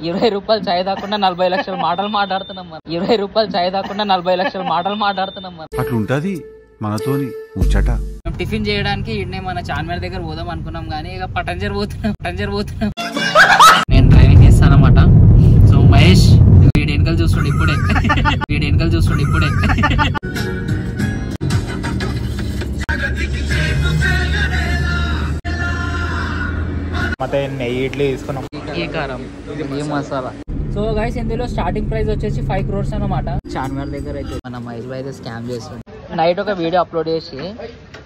20 రూపాయలు చాయ్ దాకుండా 40 లక్షల మాటలు మాట్లాడుతున్నాం మనం. 20 రూపాయలు చాయ్ దాకుండా 40 లక్షల మాటలు మాట్లాడుతున్నాం మనం. అట్లుంటది మనతోని ముచ్చట. టిఫిన్ చేయడానికి ఇన్నే మన చార్మినార్ దగ్గర పోదాం అనుకున్నాం కానీ ఇక పటంజర్ పోతున్నాం. నేను డ్రైవింగ్ చేస్తాను అన్నమాట. సో మహేష్ వీడి వెనకాల చూస్తుండే ఇప్పుడే ಮತ್ತೆ నెయ్యి ఇడ్లీ తీసుకున్నాం. ఏ కారం ఏ మసాలా. సో గైస్ ఇందులో స్టార్టింగ్ ప్రైస్ వచ్చేసి 5 crores అన్నమాట. చార్మినార్ దగ్గర అయితే మన మహేష్ భాయ్ అయితే స్కామ్ చేస్తుంది. నైట్ ఒక వీడియో అప్లోడ్ చేసి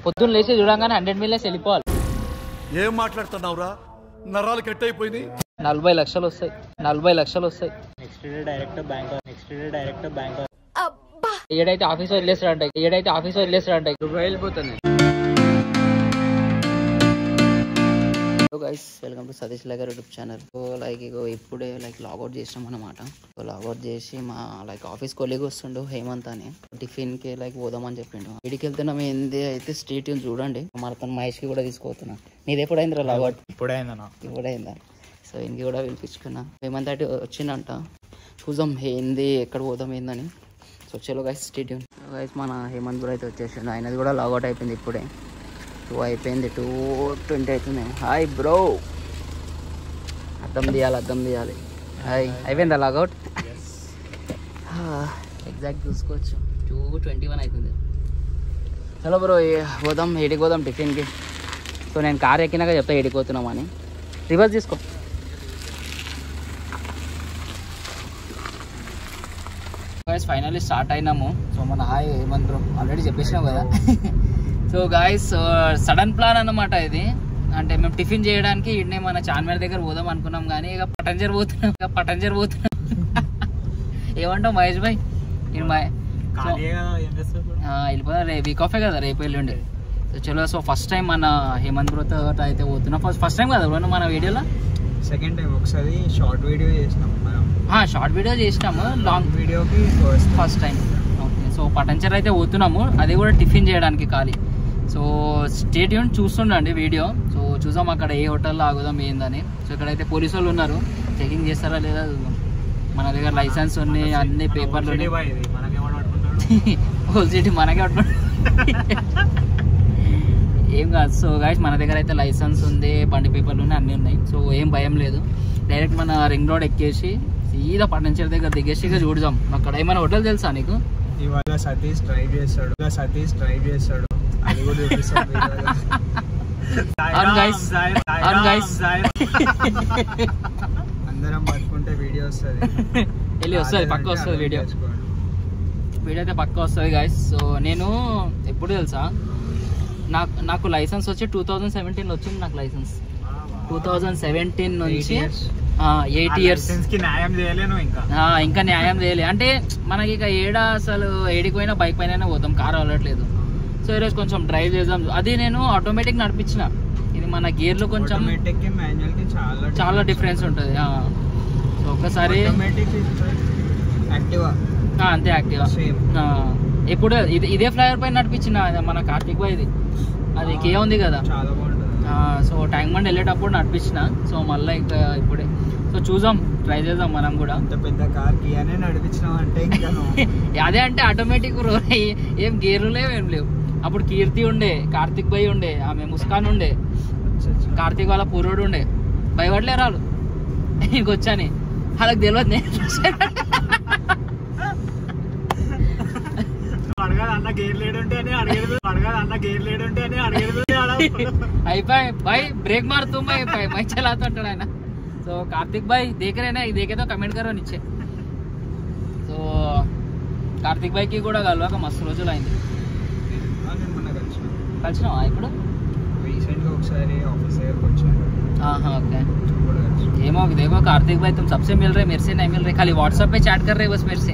పొద్దున్న లేచి చూడంగానే 100 million వెళ్ళిపోవాలి. ఏం మాట్లాడుతున్నావురా, నరాలు కట్ అయిపోయింది. 40 లక్షలు వస్తాయి. నెక్స్ట్ డే డైరెక్ట్ బ్యాంక్ ఏడైతే ఆఫీస్ వదిలేస్తాడంట వెళ్ళిపోతుంది. గైస్ వెల్కమ్ టు సతీష్ లగర్ యూట్యూబ్ ఛానల్. సో లైక్ ఇగో ఇప్పుడే లాగౌట్ చేసినాం అనమాట. సో లాగౌట్ చేసి మా ఆఫీస్ కొలీగ్ వస్తుండు హేమంత్ అని, టిఫిన్ కి పోదామని చెప్పిండు. ఇడికి వెళ్తున్నాం. ఏంది అయితే స్ట్రీట్ చూడండి. మన మహేష్ కి కూడా తీసుకుపోతున్నా. నీది ఎప్పుడైందిరా లాగౌట్? ఇప్పుడైందా? సో ఇంటికి కూడా పిలిపించుకున్నా. హేమంత్ అయితే వచ్చిందంట. చూద్దాం ఏంది ఎక్కడ పోదాం ఏందని. సో చలో గైస్ స్ట్రీట్ గైస్. మన హేమంత్ కూడా అయితే వచ్చేసిండు. ఆయనది కూడా లాగౌట్ అయిపోయింది ఇప్పుడే. 2 అయిపోయింది. 2:20 అవుతుంది. Hi bro. అద్దం తీయాలి. హాయ్ అయిపోయిందా లాగౌట్? ఎగ్జాక్ట్ చూసుకోవచ్చు. 2:21 అవుతుంది. చలో బ్రో పోదాం. ఏడికి పోదాం టిఫిన్కి. సో నేను కార్ ఎక్కినాక చెప్తా ఏడికి పోతున్నామని. రివర్స్ తీసుకో. ఫైనల్లీ స్టార్ట్ అయినాము. సో మన హాయ్ హేమంత్ బ్రో ఆల్రెడీ చెప్పేసినాం కదా. సో గాయస్ సడన్ ప్లాన్ అన్నమాట ఇది. అంటే మేము టిఫిన్ చేయడానికి ఇన్నే మన చార్మినార్ దగ్గర పోదాం అనుకున్నాం కానీ ఇక పటంజర్ పోతున్నాం. ఏమంటావు మహేష్ భాయ్? వెళ్ళిపోదా? వీక్ ఆఫే కదా రేపు ఎల్లుండి. సో చలో. సో ఫస్ట్ టైం మన హేమంత్ బ్రోతో అయితే పోతున్నాం. ఫస్ట్ టైం కదా బ్రో మన వీడియోలో? Second time. ఒకసారి షార్ట్ వీడియో చేసినాము. లాంగ్ వీడియోకి first time. Okay. So Patancheru అయితే పోతున్నాము. అది కూడా టిఫిన్ చేయడానికి ఖాళీ. సో స్టే ట్యూన్ చూస్తుండండి వీడియో. సో చూసాం అక్కడ ఏ హోటల్లో ఆగుదాం ఏందని. సో ఇక్కడైతే పోలీసు వాళ్ళు ఉన్నారు. చెకింగ్ చేస్తారా లేదా చూద్దాం. మన దగ్గర లైసెన్స్ ఉన్నాయి, అన్ని పేపర్లు ఉన్నాయి. హోల్ సిటీ మనకే పట్టుకుంటాం. ఏం కాదు. సో గైస్ మన దగ్గర అయితే లైసెన్స్ ఉంది, బండి పేపర్లు ఉన్నాయి, అన్నీ ఉన్నాయి. సో ఏం భయం లేదు. డైరెక్ట్ మన రింగ్ రోడ్ ఎక్కేసి సీదా పటంచర్ దగ్గర దిగేసి ఇక చూడదాం. అక్కడ ఏమైనా హోటల్ తెలుసా నీకు? ఇవాళ సతీష్ డ్రైవ్ చేస్తాడు. అది కూడా అందరం పట్టుకుంటే వీడియో వస్తుంది. పక్క వస్తుంది వీడియో అయితే పక్క వస్తుంది గైస్. సో నేను ఎప్పుడు తెలుసా, నాకు లైసెన్స్ వచ్చి 2017 వచ్చింది. నాకు లైసెన్స్ 2017 నుంచి 8 years. ఇంకా న్యాయం చేయలే. అంటే మనకి ఇక అసలు ఏడికి పోయినా బైక్ పైన పోతాం, కార్ అవ్వట్లేదు. సో ఈరోజు కొంచెం డ్రైవ్ చేద్దాం. అది నేను ఆటోమేటిక్ నడిపించిన. ఇది మన గేర్లు కొంచెం చాలా డిఫరెన్స్ ఉంటుంది. సో ఒక్కసారి అంతే యాక్టివా. ఇప్పుడు ఇదే ఫ్లైఓవర్ పైన నడిపించిన మన కార్తిక్ బాయ్. ఇది అది కే ఉంది కదా. సో ట్యాంక్ బండ్ వెళ్ళేటప్పుడు నడిపించిన. సో మళ్ళీ ఇంకా ఇప్పుడే. సో చూద్దాం, ట్రై చేద్దాం మనం కూడా. పెద్ద కార్ కియానే నడిపించినాం అంటే అదే అంటే ఆటోమేటిక్ ఏం గేర్లు లేవు, ఏం లేవు. అప్పుడు కీర్తి ఉండే, కార్తిక్ బాయ్ ఉండే, ఆమె ముస్కాన్ ఉండే, కార్తిక్ వాళ్ళ పూర్వుడు ఉండే. భయపడలేరు వాళ్ళు ఇంకొచ్చాని. వాళ్ళకి తెలియదు నేను అయిపోయి भाई ब्रेक मार तुम भाई मैं चलाता है ना. तो कार्तिक भाई देख रहे ना, देखे तो कमेंट करो नीचे. तो కార్తిక్ భాయ్కి కూడా కలవాక మస్తు రోజులు అయింది. కలిసినావా ఇప్పుడు? ओके. ఏమో देखो कार्तिक भाई तुम सबसे मिल रहे, मेरे से नहीं मिल रहे. खाली व्हाट्सएप पे चैट कर रहे बस मेरे से.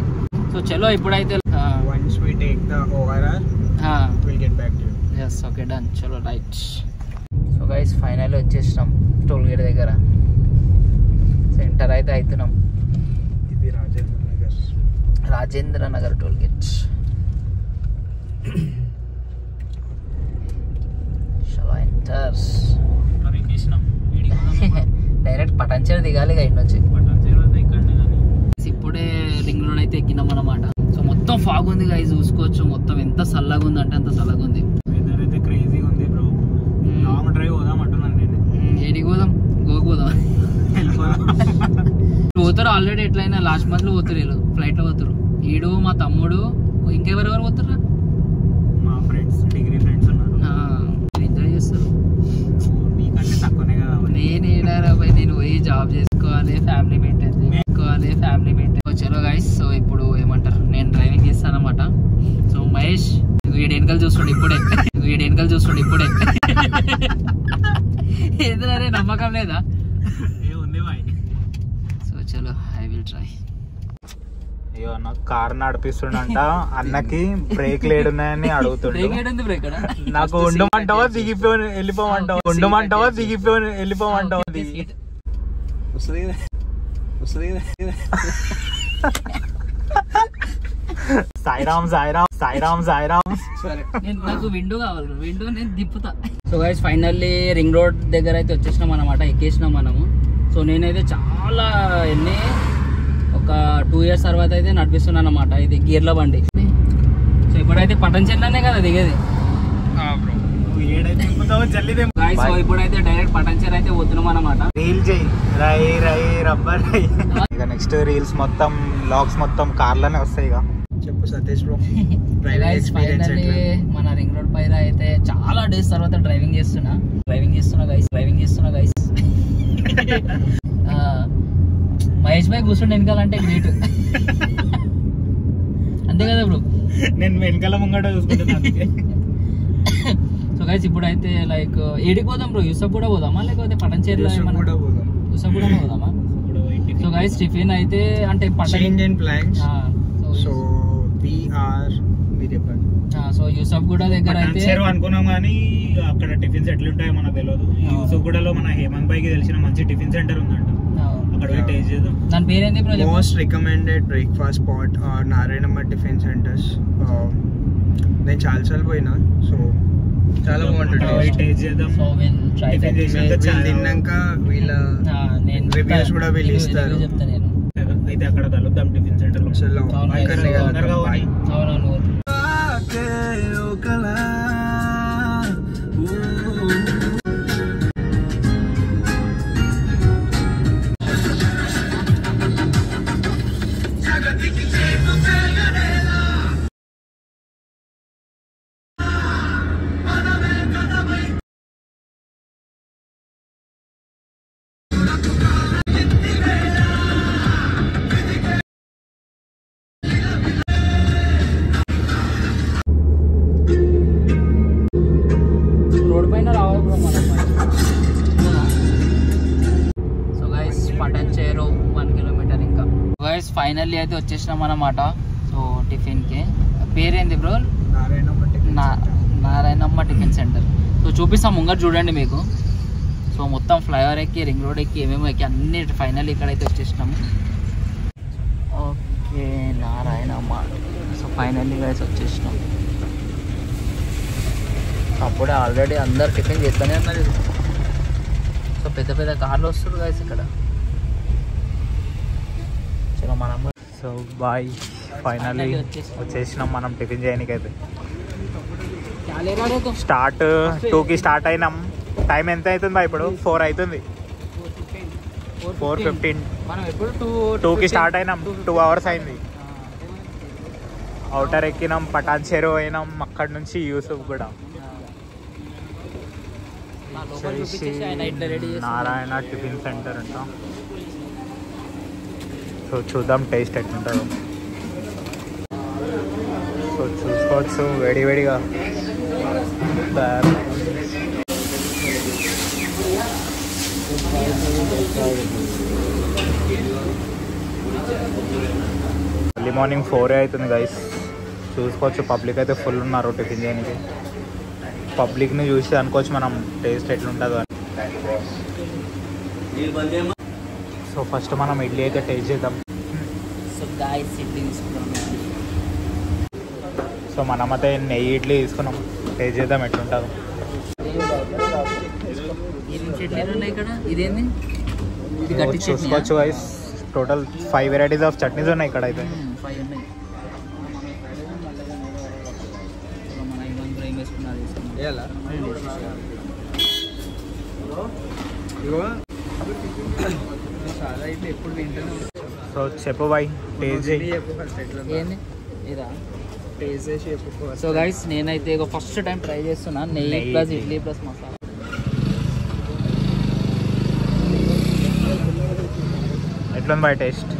तो चलो इప్పుడైతే once we take the overall we'll get back to you. yes okay done. चलो right. సో గైస్ ఫైనల్ వచ్చేసాం టోల్ గేట్ దగ్గర. సెంటర్ అయితే అవుతున్నాం. ఇది రాజేంద్ర నగర్ టోల్ గేట్. చలో ఎంటర్స్. డైరెక్ట్ పటంచర్ దిగాలి ఇక ఇటు నుంచి. మొత్తం ఫాగ్ ఉంది గైస్, చూసుకోవచ్చు మొత్తం ఎంత చల్లగా ఉంది అంటే అంత చల్లగా ఉంది. వెదర్ అయితే క్రేజీగా ఉంది బ్రో. లాంగ్ డ్రైవ్ పోదాం అంటున్నాను నేను. ఏడికి పోదాం? గోకు పోదాం. పోతారు ఆల్రెడీ, ఎట్లయినా లాస్ట్ మంత్ లో పోతారు వీళ్ళు, ఫ్లైట్ లో పోతారు. ఈడు మా తమ్ముడు ఇంకెవరెవరు పోతారా? మా ఫ్రెండ్స్, డిగ్రీ ఫ్రెండ్స్ ఉన్నారు. ఎంజాయ్ చేస్తారు. నీకంటే తక్కువనే కదా. నేను ఏడారా పోయి, నేను పోయి జాబ్ చేసుకోవాలి, ఫ్యామిలీ మెయింటైన్ చేసుకోవాలి, ఫ్యామిలీ మెయింటైన్. చలో గైస్, సో ఇప్పుడు ఏమంటారు, నేను డ్రైవింగ్ చేస్తాను అనమాట. సో మహేష్ వీడి వెనకాల చూస్తుండే ఇప్పుడే, ఎదురే నమ్మకం లేదా? సో చలో, ఐ విల్ ట్రై. అయ్యో అన్న కార్ నడిపిస్తుండంట, అన్నకి బ్రేక్ లేడున్నాయని అడుగుతుండే. నాకు ఉండమంటావా దిగిపోయి వెళ్ళిపోమంటావా, వెళ్ళిపోమంటావా. సాయిరామ్. నాకు విండో కావాలి, విండో నేను తిప్పుతా. So guys finally ring road దగ్గర అయితే వచ్చేసినాం అనమాట, ఎక్కేసినాం మనము. సో నేనైతే చాలా ఒక 2 years తర్వాత అయితే నడిపిస్తున్నాను అనమాట, ఇది గీర్ల బండి. సో ఇప్పుడైతే పటంచెర్లోనే కదా దిగేది. సో ఇప్పుడైతే డైరెక్ట్ పటంచెర్ అయితే పోతున్నాం అనమాట. ఇక నెక్స్ట్ రీల్స్ మొత్తం, వ్లాగ్స్ మొత్తం కార్లోనే వస్తాయి. ఇక చెప్పు సతీష్ బ్రో, ఫైనల్లీ మన రింగ్ రోడ్ పైన అయితే చాలా డేస్ తర్వాత డ్రైవింగ్ చేస్తున్నా గైస్. మహేష్ భాయ్ కూర్చుంటే వెనకాలంటే గ్రేట్, అంతే కదా బ్రో? నేను వెనకాల ముంగట చూసుకుంటున్నాను. సో గైస్ ఇప్పుడైతే లైక్ ఏడికి పోదాం బ్రో? యూసఫ్ కూడా పోదామా, లేకపోతే పటంచేరులో యూసఫ్ కూడా పోదామా? సో గైస్ టిఫిన్ అయితే అంటే సో యూసఫ్ కూడా దగ్గర అయితే అనుకున్నాం, కానీ అక్కడ టిఫిన్స్ ఎట్లుంటాయో మనకు తెలియదు. యూసఫ్ గూడలో మన హేమంత్ భాయ్ కి తెలిసిన మంచి టిఫిన్ సెంటర్ ఉందంట, అక్కడ పోయి టేస్ట్ చేద్దాం. దాని పేరేంటి bro? Most recommended breakfast spot Narayanamma tiffin centres. నేను చాలాసార్లు పోయినా, సో చాలా బాగుంటుంది. టేస్ట్ చేద్దాం. సో విల్ ట్రై తిన్నాక వీళ్ళ రివ్యూస్ కూడా వీళ్ళు ఇస్తారు. అయితే అక్కడ కలుద్దాం టిఫిన్ సెంటర్ లో. రోడ్ పైన రావాలి బ్రో మనం. సో గైస్ పటంచేరు 1 kilometer ఇంకా. గైస్ ఫైనల్లీ అయితే వచ్చేసినాం అన్నమాట. సో టిఫిన్కి పేరేంది bro? Narayanamma tiffin centre. So చూపిస్తాం ముంగట చూడండి మీకు. సో మొత్తం ఫ్లైఓవర్ ఎక్కి, రింగ్ రోడ్ ఎక్కి, ఏమేమో ఎక్కి అన్ని ఫైనల్ ఇక్కడైతే వచ్చేసినాము. Okay Narayanamma. So finally guys వచ్చేసినాం. అప్పుడే ఆల్రెడీ అందరు టిఫిన్ చేస్తూనే ఉన్నారు. సో పెద్ద పెద్ద కార్లు వస్తారు గైస్ ఇక్కడ. చలో మనం సో బాయ్, ఫైనల్లీ వచ్చేసినాం మనం టిఫిన్ చేయడానికి. అయితే స్టార్ట్ 2కి స్టార్ట్ అయినాం. టైం ఎంత అవుతుంది ఇప్పుడు? 4 అవుతుంది. 4:15. 2కి స్టార్ట్ అయినాం. 2 hours అయింది. అవుటర్ ఎక్కినాం, పటాన్చెరు అయినాం, అక్కడి నుంచి యూసుఫ్ కూడా. నారాయణ టిఫిన్ సెంటర్ అంట. సో చూద్దాం టేస్ట్ ఎట్లుంటుందో. సో చూసుకోవచ్చు వేడివేడిగా. ఎర్లీ మార్నింగ్ 4 అవుతుంది గైస్. చూసుకోవచ్చు పబ్లిక్ అయితే ఫుల్ ఉన్నారు టిఫిన్ చేయడానికి. పబ్లిక్ని చూసి అనుకోవచ్చు మనం టేస్ట్ ఎట్లుంటుందో అని. సో ఫస్ట్ మనం ఇడ్లీ అయితే టేస్ట్ చేద్దాం. సో మనమైతే నెయ్యి ఇడ్లీ తీసుకున్నాం, టేస్ట్ చేద్దాం ఎట్లుంటుందో. చూసుకోవచ్చు guys, total 5 varieties of chutneys ఉన్నాయి ఇక్కడ. అయితే వేసుకున్నది ఎలా ఇగో చాలా అయితే ఎప్పుడు తింటాను. సో చెప్పు బాయ్, టేస్ట్ చేయి. చెప్పు ఫస్ట్ ఎట్లా ఏంది ఇదా టేస్ట్ చేసి చెప్పు. సో గైస్ నేనైతే ఇక ఫస్ట్ టైం ట్రై చేస్తున్నా నెయ్యి ప్లస్ ఇడ్లీ ప్లస్ మసాలా. ఎట్లుంది బాయ్ టేస్ట్?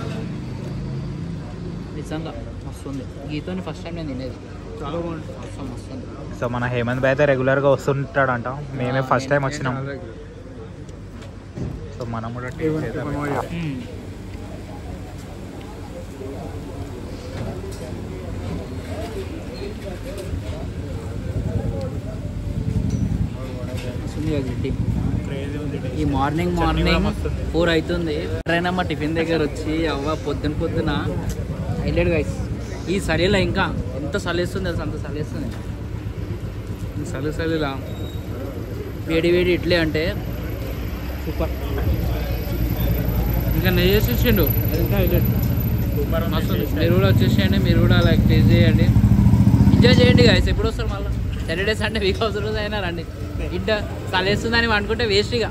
నిజంగా వస్తుంది. గీతోని ఫస్ట్ టైం నేను తినేది. చాలా బాగుంటుంది. వస్తుంది. సో మన హేమంత్ బాయ్ అయితే రెగ్యులర్గా వస్తుంటాడంట, మేమే ఫస్ట్ టైం వచ్చినాం. సో మనం కూడా టేస్ట్ చేద్దాం. ఈ మార్నింగ్ 4 అవుతుంది. ఎక్కడైనా టిఫిన్ దగ్గర వచ్చి అవ్వ పొద్దున హైలైట్ గైస్. ఈ చలిలో ఇంకా ఎంత చలిస్తుంది అసలు, అంత చలిస్తుంది. చలిలా వేడి ఇడ్లీ అంటే సూపర్. ఇంకా నెయ్యి వేసేసిండు, అది ఇంకా హైలైట్. మీరు కూడా వచ్చేసేయండి, మీరు కూడా లైక్ టేస్ట్ చేయండి, ఎంజాయ్ చేయండి గైస్. ఎప్పుడు వస్తారు మళ్ళీ? సాటర్డే సండే వీక్ హౌస్ రోజు అయినా రండి. ఇంట చలేస్తుందని అనుకుంటే వేస్ట్. ఇక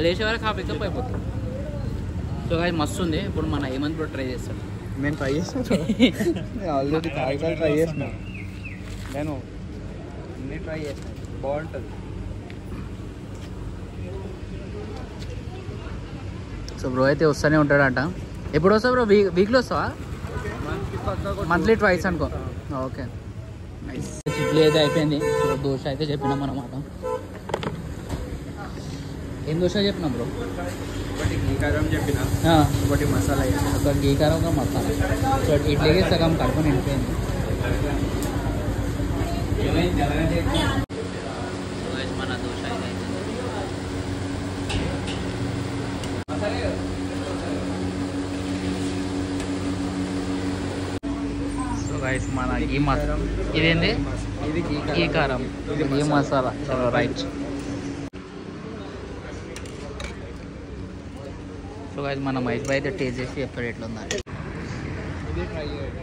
లేచే వరకు ఆ పికప్ అయిపోతుంది. సో అది మస్తు ఉంది. ఇప్పుడు మన హేమంత్ కూడా ట్రై చేస్తాడు. నేను ట్రై చేస్తాను ఆల్రెడీ కాయకాయలు ట్రై చేసిన, నేను అన్నీ ట్రై చేసిన, బాగుంటుంది. సో బ్రో అయితే వస్తూనే ఉంటాడంట. ఎప్పుడు వస్తావు బ్రో? వీక్లో వస్తావా? మంత్లీ ట్వైస్ అనుకో. Okay nice. ఇడ్లీ అయితే అయిపోయింది. సో దోశ అయితే చెప్పినాం అన్నమాట. ఏం దోశ చెప్పినాం బ్రో? ఒకటి గీ కారం చెప్పిన, ఒకటి మసాలా వేసిన. ఒక గీ కారం ఒక మసాలా. సో ఇడ్లీకి సగం కడుపు నిండిపోయింది. మన దోశ అయితే సో గైస్ మన గీ మసాలా. ఇదేంటి? ఇది గీ కారం, ఇది గీ మసాలా. చలో రైట్. సో గైస్ మన మహేష్ బాయ్ అయితే టేస్ట్ చేసి ఎప్పుడు ఎట్లా ఉందండి. ఇది ట్రై చేయండి.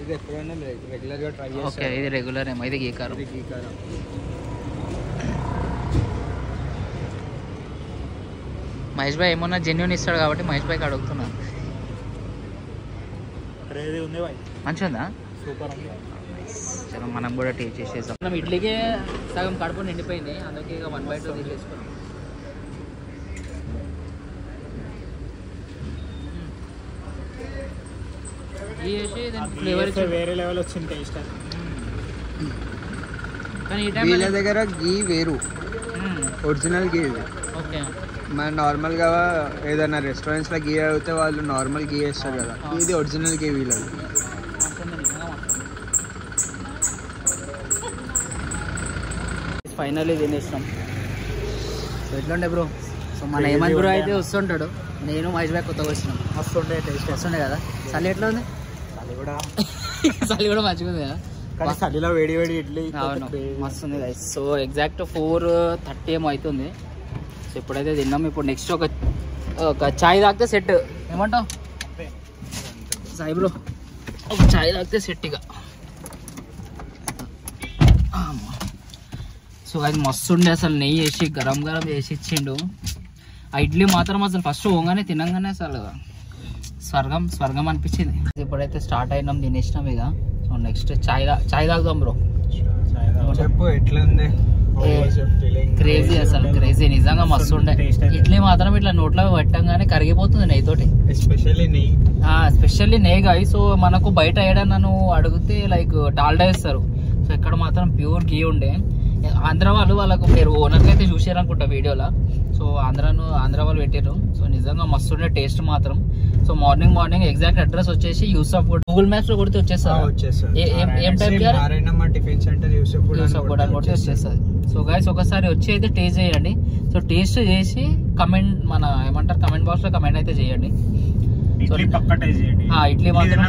ఇది ఎప్పుడైనా రెగ్యులర్గా ట్రై చేస్తాను. ఓకే ఇది రెగ్యులర్ ఏమో. ఇది గీ కారం. ఇది గీ కారం. మహేష్ బాయ్ ఏమన్నా జెన్యున్ ఇస్తాడు కాబట్టి మహేష్ బాయ్కి అడుగుతున్నాను. మంచిగా ఉందా? సూపర్. చలో మనం కూడా టేస్ట్ చేసేసాం. మనం ఇడ్లీకే సగం కడుపు నిండిపోయింది, అందుకే ఇక 1/2 తీసేసుకున్నాం. ఫ్లేవర్ వేరే లెవెల్ వచ్చింది టేస్ట్. కానీ ఈ వీళ్ళ టైం దగ్గర గీ వేరు, ఒరిజినల్ గీ ఇది. ఓకే మన నార్మల్గా ఏదైనా రెస్టారెంట్స్లో గీ అడిగితే వాళ్ళు నార్మల్ గీ వేస్తారు కదా, ఇది ఒరిజినల్ గీ వీళ్ళది. ఫైనల్లీ తినేసినాం. సో ఎట్లుండే బ్రో? సో మన హేమంత్ బ్రో అయితే వస్తుంటాడు, నేను మహేష్ బాయ్ కొత్తగా వచ్చినాం. వస్తుండే టేస్ట్ వస్తుండే కదా. చలి ఎట్లా ఉంది? చలి కూడా మంచిగా ఉంది కదా. చలిలో వేడి ఇడ్లీ అవును మస్తు ఉంది గైస్. సో ఎగ్జాక్ట్ 4:30 ఏమో అవుతుంది. సో ఇప్పుడైతే తిన్నాం. ఇప్పుడు నెక్స్ట్ ఒక చాయ్ తాగితే సెట్. ఏమంటావు సాయి బ్రో? ఒక చాయ్ తాగితే సెట్ ఇక. సో అది మస్తు ఉండే అసలు. నెయ్యి వేసి గరం వేసి ఇచ్చిండు. ఆ ఇడ్లీ మాత్రం అసలు ఫస్ట్ పోగానే తినంగానే అసలు స్వర్గం అనిపించింది. ఇప్పుడైతే స్టార్ట్ అయినాం, తినేసినాం ఇక. సో నెక్స్ట్ చాయ్ తాగుదాం బ్రో. చెప్పు ఎట్లుంది? క్రేజీ అసలు క్రేజీ, నిజంగా మస్తు ఉండే. ఇడ్లీ మాత్రం ఇట్లా నోట్లో పెట్టంగానే కరిగిపోతుంది నెయ్యితోటి. స్పెషల్లీ నెయ్యి గాయ. సో మనకు బయట ఏడన్నా నువ్వు అడిగితే లైక్ డాల్డా వేస్తారు. సో ఇక్కడ మాత్రం ప్యూర్ గీ ఉండే. ఆంధ్ర వాళ్ళకు మీరు ఓనర్లు అయితే చూసారు అనుకుంటా వీడియోలో. సో ఆంధ్ర వాళ్ళు పెట్టారు. సో నిజంగా మస్తు ఉండే టేస్ట్ మాత్రం. సో మార్నింగ్ ఎగ్జాక్ట్ అడ్రస్ వచ్చేసి యూసఫ్ గూగుల్ మ్యాప్స్ లో కొడితే వచ్చేస్తారు. ఏం టైప్ టిఫిన్ సెంటర్ యూసఫ్ కూడా కొడితే వచ్చేస్తుంది. సో గైస్ ఒకసారి వచ్చి అయితే టేస్ట్ చేయండి. సో టేస్ట్ చేసి కమెంట్ కమెంట్ బాక్స్ లో కమెంట్ అయితే చేయండి. ఇడ్లీ మాత్రం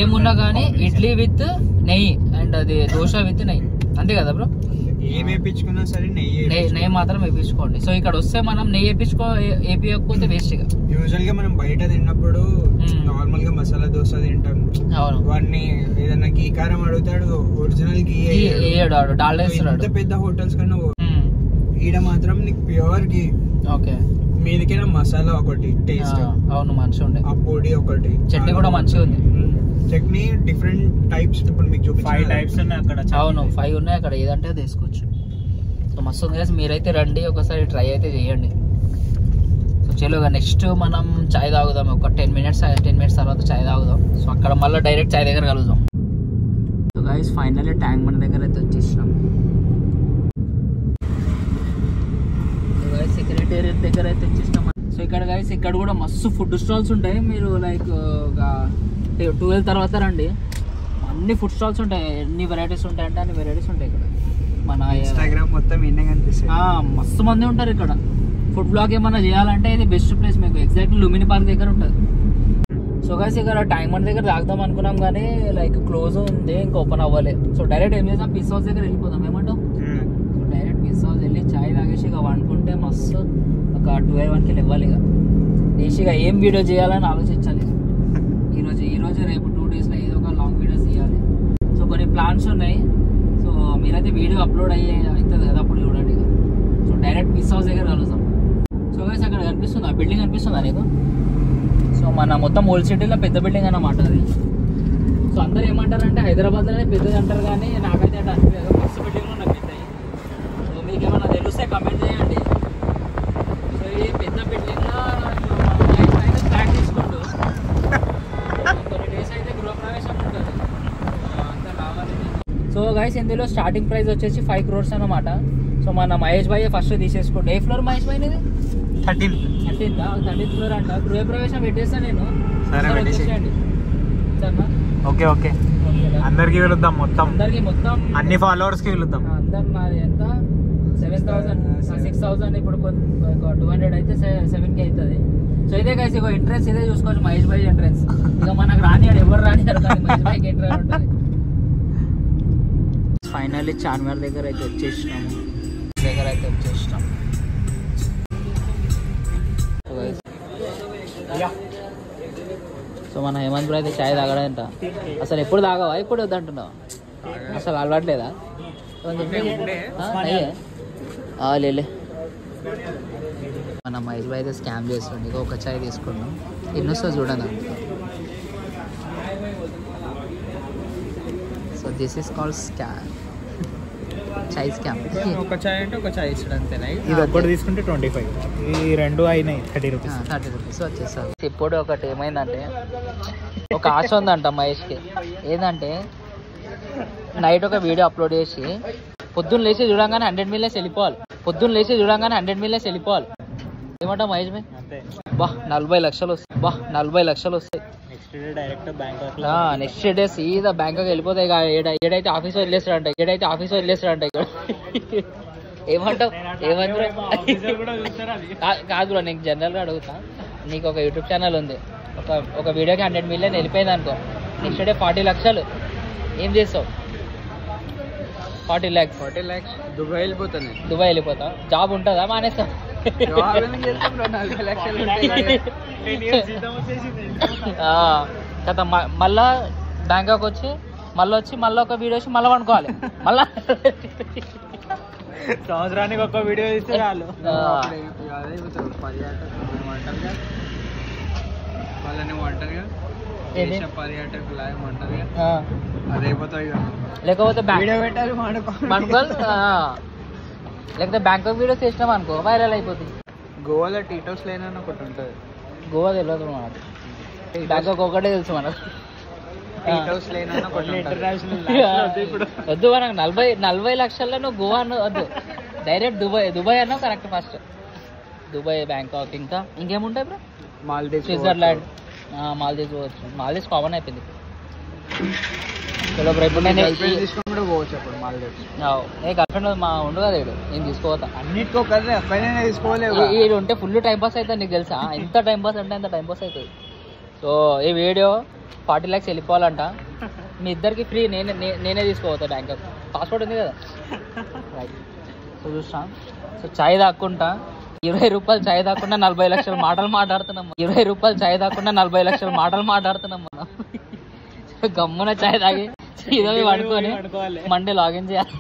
ఏమున్నా కానీ ఇడ్లీ విత్ నెయ్యి అండ్ అది దోశ విత్ నెయ్యి, అంతే కదా బ్రో? ఏం వేయించుకున్నా సరే నెయ్యి మాత్రం వేయించుకోండి. సో ఇక్కడ వస్తే మనం నెయ్యి వేపించకపోతే వేస్ట్ ఇక. యూజువల్ గా మనం బయట తిన్నప్పుడు నార్మల్ గా మసాలా దోశ తింటాం, వాడిని ఏదైనా గీ కారం అడుగుతాడు, ఒరిజినల్ గీ డాల్డా ఎంత పెద్ద హోటల్స్ కన్నా ఈడ మాత్రం నీకు ప్యూర్ గీ. ఓకే, మీదికైనా మసాలా ఒకటి టేస్ట్. అవును, మంచిగా ఉండే. ఆ పొడి ఒకటి, చట్నీ కూడా మంచిగా ఉంది. చట్నీ డిఫరెంట్ టైప్స్ ఇప్పుడు మీకు 5 టైప్స్ ఉన్నాయి అక్కడ. అవును, 5 ఉన్నాయి అక్కడ, ఏదంటే తీసుకోవచ్చు. సో మస్తు ఉంది కదా, మీరైతే రండి ఒకసారి ట్రై అయితే చేయండి. సో చలోగా నెక్స్ట్ మనం చాయ్ తాగుదాం. ఒక 10 మినిట్స్ తర్వాత చాయ్ తాగుదాం. సో అక్కడ మళ్ళీ డైరెక్ట్ చాయ్ దగ్గర కలుద్దాం. So guys finally tank bund దగ్గర అయితే వచ్చేసినాం. సెక్రటేరియట్ దగ్గర అయితే వచ్చేసినాం. సో ఇక్కడ గైస్ ఇక్కడ కూడా మస్తు ఫుడ్ స్టాల్స్ ఉంటాయి. మీరు లైక్ 12 తర్వాత రండి, అన్ని ఫుడ్ స్టాల్స్ ఉంటాయి. ఎన్ని వెరైటీస్ ఉంటాయి అంటే అన్ని వెరైటీస్ ఉంటాయి ఇక్కడ. మన ఇన్స్టాగ్రామ్ మొత్తం ఎన్నే కనిపిస్తుంది. మస్తు మంది ఉంటారు ఇక్కడ. ఫుడ్ బ్లాగ్ ఏమన్నా చేయాలంటే ఇది బెస్ట్ ప్లేస్ మీకు. ఎగ్జాక్ట్లీ లుమిని పార్క్ దగ్గర ఉంటుంది. సో గైస్ ఇక్కడ ట్యాంక్ బండ్ దగ్గర తాగుదాం అనుకున్నాం కానీ లైక్ క్లోజ్ ఉంది, ఇంకా ఓపెన్ అవ్వలేదు. సో డైరెక్ట్ ఏం చేద్దాం, పిస్ హౌస్ దగ్గర వెళ్ళిపోదాం. ఏమంటావు? సో డైరెక్ట్ పిస్ హౌస్ వెళ్ళి చాయ్ తాగేసి ఇక వండుకుంటే మస్తు ఒక 12-1కి ఇవ్వాలి. ఇక వేసి ఇక ఏం వీడియో చేయాలని ఆలోచించాలి. ఈరోజు రేపు 2 డేస్లో ఏదో ఒక లాంగ్ వీడియోస్ తీయాలి. సో కొన్ని ప్లాన్స్ ఉన్నాయి. సో మీరైతే వీడియో అప్లోడ్ అవుతుంది కదా, అప్పుడు చూడండి. ఇక సో డైరెక్ట్ పిస్ హౌస్ దగ్గర కలుస్తాం. సో గైస్ అక్కడ కనిపిస్తుందా బిల్డింగ్, కనిపిస్తుందా నీకు? సో మన మొత్తం ఓల్డ్ సిటీలో పెద్ద బిల్డింగ్ అన్నమాట అది. సో అందరు ఏమంటారంటే హైదరాబాద్లోనే పెద్దది అంటారు, కానీ నాకైతే అంటే అనిపించలేదు. ఫస్ట్ బిల్డింగ్లో నాకు పెద్దవి. సో మీకు ఏమన్నా తెలిస్తే కమెంట్ చేయండి. సో ఈ పెద్ద బిల్డింగ్లో ఫ్లాట్ తీసుకుంటూ కొన్ని డేస్ అయితే గృహప్రవేశం ఉంటుంది, అంతా కావాలి. సో గైస్ ఇందులో స్టార్టింగ్ ప్రైస్ వచ్చేసి 5 crores అన్నమాట. సో మన మహేష్ భాయ్ ఫస్ట్ తీసేసుకోండి. ఏ ఫ్లోర్ మహేష్ భాయ్ ఇది? 13th ఫ్లోర్ అంట. గృహప్రవేశం పెట్టేస్తా నేను. సరేనా? ఓకే అందరికి వెళ్దాం, మొత్తం అన్ని ఫాలోవర్స్ కి వెళ్దాం. అందరు నాది ఎంత 7,000 6,000 ఇప్పుడు 200 అయితే 7K అవుతుంది. సో ఇదే గైస్ ఇక ఎంట్రెన్స్ ఇదే చూసుకోవచ్చు, మహేష్ భాయ్ ఎంట్రెన్స్. ఇక మనకు రానియాడు, ఎవరు రానియారు, కానీ మహేష్ భాయ్కి ఎంట్రెన్స్ ఉంటుంది. ఫైనల్లీ చార్మినార్ దగ్గర అయితే వచ్చేసినాము. సో మన హేమంత్ బ్రో అయితే చాయ్ తాగడంట. అసలు ఎప్పుడు తాగవా, ఇప్పుడు వద్దంటున్నావు? అసలు అలవాట్లేదా? లేలే, మన మహేష్ భాయ్ అయితే స్కామ్ చేస్తుండే. ఇక ఒక చాయ్ తీసుకున్నాం, ఎన్నోసారి చూడండి. So this is called scam, chai scam. ఒక చాయ్ అంటే ఒక చాయ్ ఇస్తాడు అంతేనా? ఇది ఒకటి తీసుకుంటే 25, ఈ 2 అయినాయి 30 రూపీస్. 30 రూపీస్ వచ్చేసారు. ఇప్పుడు ఒకటి ఏమైందంటే ఒక ఆశ ఉందంట మహేష్కి. ఏంటంటే నైట్ ఒక వీడియో అప్లోడ్ చేసి పొద్దున్న లేచి చూడంగానే 100 millions వెళ్ళిపోవాలి. ఏమంటా మహేష్ భాయ్? బా 40 లక్షలు వస్తాయి. నెక్స్ట్ డే సీదా బ్యాంకాక్ వెళ్ళిపోతాయి. ఏడైతే ఆఫీస్ వదిలేస్తాడంట. ఏమంటావు? కాదు బ్రో, నీకు జనరల్గా అడుగుతా. నీకు ఒక యూట్యూబ్ ఛానల్ ఉంది, ఒక వీడియోకి 100 million వెళ్ళిపోయింది అనుకో, నెక్స్ట్ డే 40 లక్షలు ఏం చేస్తావు? 40 lakhs దుబాయ్ వెళ్ళిపోతా. జాబ్ ఉంటుందా? మానేస్తా. కదా మళ్ళా బ్యాంకాక్ వచ్చి మళ్ళీ ఒక వీడియో వచ్చి మళ్ళీ వండుకోవాలి. మళ్ళా సంవత్సరానికి ఒక వీడియో తీస్తే చాలు. లేకపోతే లేకపోతే బ్యాంకాక్ వీడియోస్ చేసినాం అనుకో, వైరల్ అయిపోతుంది. గోవాలో టీటోస్ లేన్ అని ఒకటి ఉంటుంది. గోవా తెలియదు మనకు, బ్యాంకాక్ ఒకటే తెలుసు మనకు. వద్దు మనకు 40 లక్షల్లో నువ్వు గోవా వద్దు, డైరెక్ట్ దుబాయ్ అన్నావు కరెక్ట్. ఫస్ట్ దుబాయ్, బ్యాంకాక్, ఇంకేముంటాయి బ్రో? మాల్దీవ్స్, స్విట్జర్లాండ్, మాల్దీవ్స్ పోవచ్చు. మాల్దీవ్స్ కామన్ అయిపోయింది. చలో బ్రో, ఇప్పుడు నేను తీసుకొని కూడా పోవచ్చు. అప్పుడు మాల్దీవ్స్ ఏ గర్ల్ఫ్రెండ్ మా ఉండు కదా, నేను తీసుకోవతా. అన్నిటికీ ఒక తీసుకోలేదు. ఇది ఉంటే ఫుల్ టైం పాస్ అవుతుంది. నీకు తెలుసా ఎంత టైం పాస్ అంటే అంత టైం పాస్ అవుతుంది. సో ఈ వీడియో 40 lakhs వెళ్ళిపోవాలంట. మీ ఇద్దరికి ఫ్రీ, నేనే తీసుకోవతా. బ్యాంకాక్ పాస్పోర్ట్ ఉంది కదా. సో చూసా సో చాయ్ తాక్కుంటా 20 రూపాయలు చాయ్ తాకుండా 40 లక్షల మాటలు మాట్లాడుతున్నాం 20 రూపాయలు చాయ్ తాకుండా 40 లక్షల మాటలు మాట్లాడుతున్నాం మనం. గమ్మున చాయ్ తాగి ఇదో పడుకొని మండే లాగిన్ చేయాలి.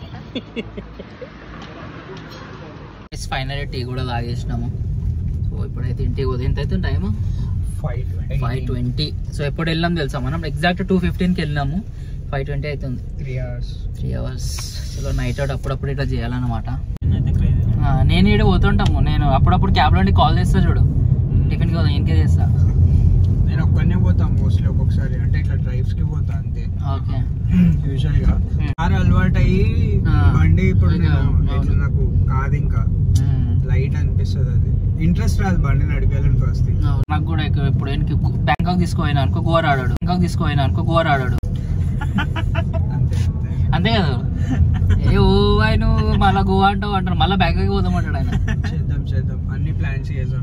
ఫైనల్ టీ కూడా తాగేసినాము. సో ఇప్పుడైతే ఇంటికి ఉదయం అయితే టైము 5:20. సో ఎప్పుడు వెళ్ళాం తెలుసా మనం ఎగ్జాక్ట్ 2:15కి వెళ్ళినాము. 5:20 అవుతుంది. 3 hours. సో నైట్ అవుట్ అప్పుడప్పుడు ఇట్లా చేయాలన్నమాట. నేను ఇక్కడ పోతుంటాము. నేను అప్పుడప్పుడు క్యాబ్ నుండి కాల్ చేస్తా చూడు, టిఫిన్కి పోతాం ఇంకే చేస్తా. నేను ఒక్కనే పోతాం మోస్ట్లీ, ఒక్కొక్కసారి అంటే ఇట్లా డ్రైవ్స్ కి పోతా అంతే. ఓకే యూజువల్ గా కార్ అలవాటు అయ్యి బండి ఇప్పుడు నాకు కాదు ఇంకా లైట్ అనిపిస్తుంది. అది ఇంట్రెస్ట్ రాదు బండి నడిపేయాలని ఫస్ట్. నాకు కూడా ఇప్పుడు బ్యాంకాక్ తీసుకోపోయినా అనుకో గోవా ఆడాడు, అంతే కదా. ఏ ఓ ఆయన మళ్ళీ గోవా అంటారు, మళ్ళీ బ్యాంకాక్ పోదాం అంటాడు ఆయన. చేద్దాం అన్ని ప్లాన్స్ చేద్దాం.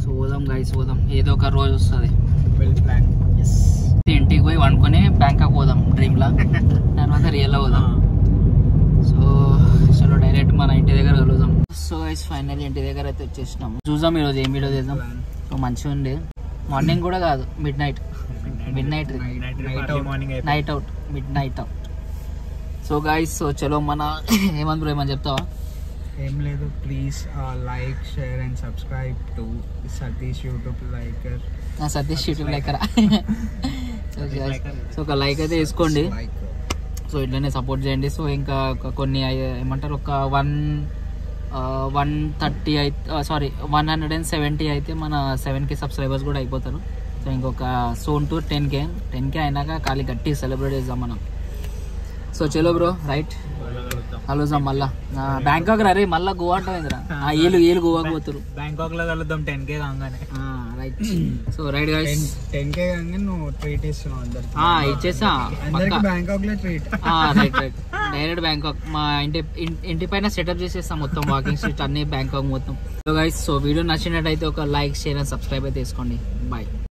సో పోదాం గైస్, పోదాం. ఏదో ఒక రోజు వస్తుంది. ప్లాన్. ఇంటికి పోయి వండుకొని బ్యాంకాక్ పోదాం డ్రీమ్ లా, తర్వాత రియల్ లా పోదాం. సో చలో డైరెక్ట్ మన ఇంటి దగ్గర కలుద్దాం. సో గైస్ ఫైనల్ ఇంటి దగ్గర అయితే వచ్చేసినాం. చూద్దాం ఈరోజు ఏం వీడియో చేద్దాం. సో మంచిగా ఉండే, మార్నింగ్ కూడా కాదు, midnight out. So guys so చలో మన ఏమని చెప్తావా? ఏం లేదు, please like share and subscribe to Satish YouTube liker. Satish YouTube లైకరా? సో ఒక లైక్ అయితే వేసుకోండి. సో ఇట్లనే సపోర్ట్ చేయండి. సో ఇంకా కొన్ని ఏమంటారు ఒక 130 అయితే 170 అయితే మన 7K సబ్స్క్రైబర్స్ కూడా అయిపోతారు. సో ఇంకొక సోన్ టు 10K అయినాక ఖాళీ గట్టి సెలబ్రేట్ చేద్దాం మనం. సో చలో బ్రో రైట్ కలుద్దాం మళ్ళా. బ్యాంకాక్ రే మళ్ళా గోవా అంటావేంద్రా? ఏళ్ళు గోవాకి పోతారు. బ్యాంకాక్ లో కలుద్దాం 10K కాగానే. Right. So right guys 10K కాగానే నువ్వు ట్రీట్ ఇస్తున్నావు ఇచ్చేసా బ్యాంకాక్ లో ట్రీట్. రైట్ డైరెక్ట్ బ్యాంకాక్ మా ఇంటి పైన సెటప్ చేసేస్తాం మొత్తం, వాకింగ్ స్ట్రీట్ అన్ని బ్యాంకాక్ మొత్తం. సో గైస్ సో వీడియో నచ్చినట్టయితే ఒక లైక్ షేర్ అండ్ సబ్స్క్రైబ్ అయితే చేసుకోండి. బాయ్.